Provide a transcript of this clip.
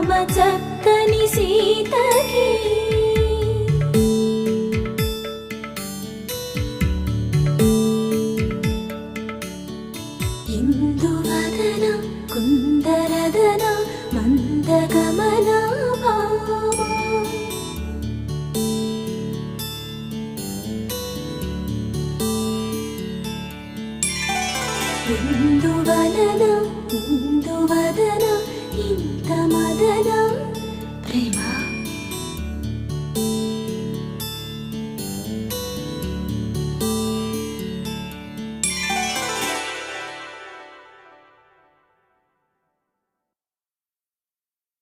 రామ చక్కని సీతకి ఇందువదన కుందరదన మందగమన ఇందువదన ఇంత మదన ప్రేమ